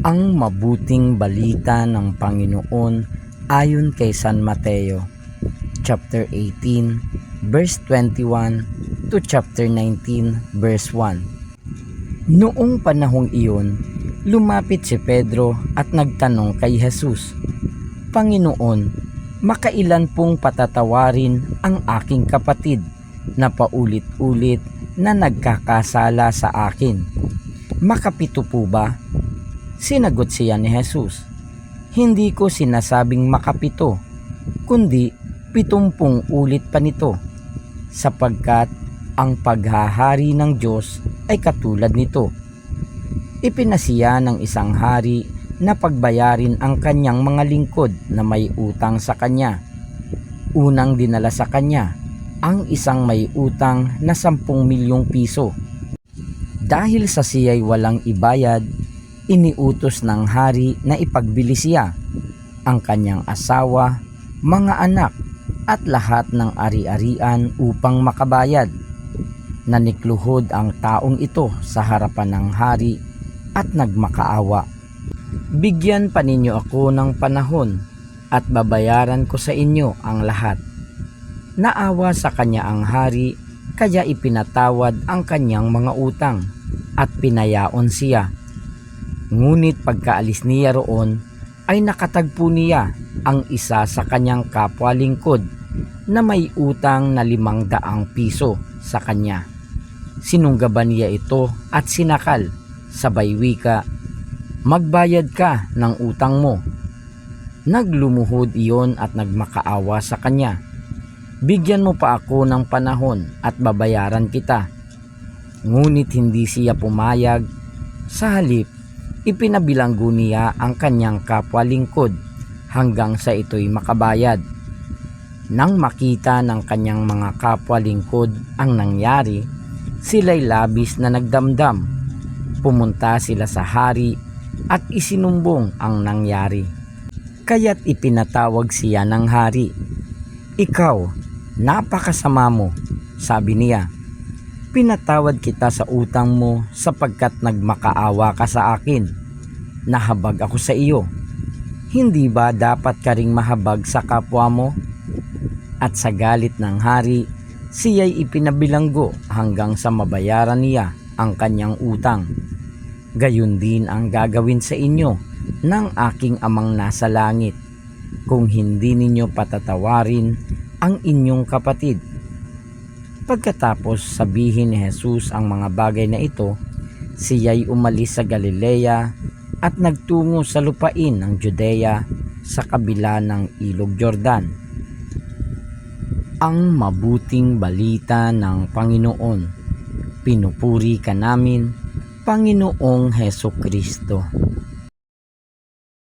Ang mabuting balita ng Panginoon ayon kay San Mateo, chapter 18, verse 21 to chapter 19, verse 1. Noong panahong iyon, lumapit si Pedro at nagtanong kay Jesus, "Panginoon, makailan pong patatawarin ang aking kapatid na paulit-ulit na nagkakasala sa akin? Makapito po ba?" Sinagot siya ni Jesus, "Hindi ko sinasabing makapito, kundi 70 ulit pa nito, sapagkat ang paghahari ng Diyos ay katulad nito. Ipinasiya ng isang hari na pagbayarin ang kanyang mga lingkod na may utang sa kanya. Unang dinala sa kanya ang isang may utang na 10 milyong piso. Dahil sa siya'y walang ibayad, iniutos ng hari na ipagbili siya, ang kanyang asawa, mga anak at lahat ng ari-arian upang makabayad. Nanikluhod ang taong ito sa harapan ng hari at nagmakaawa. Bigyan pa ninyo ako ng panahon at babayaran ko sa inyo ang lahat. Naawa sa kanya ang hari, kaya ipinatawad ang kanyang mga utang at pinayaon siya. Ngunit pagkaalis niya roon, ay nakatagpo niya ang isa sa kanyang kapwa-lingkod na may utang na 500 piso sa kanya. Sinunggaban niya ito at sinakal, sabay wika, "Magbayad ka ng utang mo." Naglumuhod iyon at nagmakaawa sa kanya, "Bigyan mo pa ako ng panahon at babayaran kita." Ngunit hindi siya pumayag. Sa halip, ipinabilanggo niya ang kanyang kapwa-lingkod hanggang sa ito'y makabayad. Nang makita ng kanyang mga kapwa-lingkod ang nangyari, sila'y labis na nagdamdam. Pumunta sila sa hari at isinumbong ang nangyari. Kaya't ipinatawag siya ng hari. "Ikaw, napakasama mo," sabi niya. "Pinatawad kita sa utang mo sapagkat nagmakaawa ka sa akin. Nahabag ako sa iyo. Hindi ba dapat ka ring mahabag sa kapwa mo?" At sa galit ng hari, siya'y ipinabilanggo hanggang sa mabayaran niya ang kanyang utang. "Gayon din ang gagawin sa inyo ng aking Amang nasa langit, kung hindi ninyo patatawarin ang inyong kapatid." Pagkatapos sabihin ni Jesus ang mga bagay na ito, siya'y umalis sa Galilea at nagtungo sa lupain ng Judea sa kabila ng Ilog Jordan. Ang mabuting balita ng Panginoon. Pinupuri ka namin, Panginoong Hesukristo.